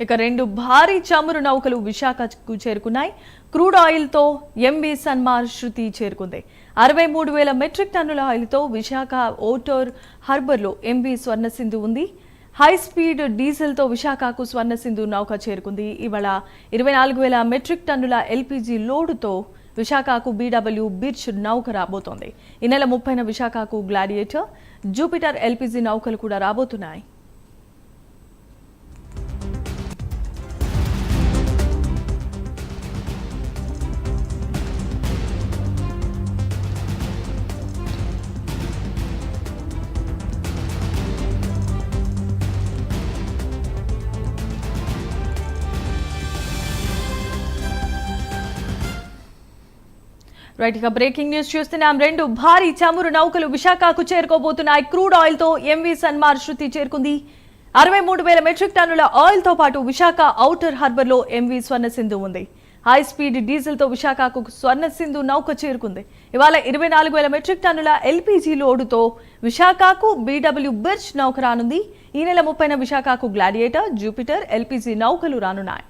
ఇక రెండు భారీ చమురు నౌకలు విశాఖకు చేరుకున్నాయి. క్రూడ్ ఆయిల్తో ఎంవి సన్మార్ శృతి చేరుకుంది. 63,000 మెట్రిక్ టన్నుల ఆయిల్తో విశాఖ ఓటర్ హార్బర్లో ఎంవి స్వర్ణసింధు ఉంది. హై స్పీడ్ డీజిల్తో విశాఖకు స్వర్ణసింధు నౌక చేరుకుంది. ఇవాళ 24,000 మెట్రిక్ టన్నుల ఎల్పీజీ లోడుతో విశాఖకు బీడబ్ల్యూ బిర్చ్ నౌక రాబోతోంది. ఈ నెల 30న విశాఖకు గ్లాడియేటర్, జూపిటర్ ఎల్పీజీ నౌకలు కూడా రాబోతున్నాయి. రైట్, ఇక బ్రేకింగ్ న్యూస్ చూస్తున్నాం. రెండు భారీ చమురు నౌకలు విశాఖకు చేరుకోబోతున్నాయి. క్రూడ్ ఆయిల్ తో ఎంవి సన్మార్ శృతి చేరుకుంది. 63,000 మెట్రిక్ టన్నుల ఆయిల్ తో పాటు విశాఖ ఔటర్ హార్బర్ లో ఎంవి స్వర్ణసింధు ఉంది. హై స్పీడ్ డీజిల్ తో విశాఖకు స్వర్ణసింధు నౌక చేరుకుంది. ఇవాళ 24,000 మెట్రిక్ టన్నుల ఎల్పీజీ లోడుతో విశాఖకు బీడబ్ల్యూ బిర్చ్ నౌక రానుంది. ఈ నెల 30న విశాఖకు గ్లాడియేటర్, జూపిటర్ ఎల్పీజీ నౌకలు రానున్నాయి.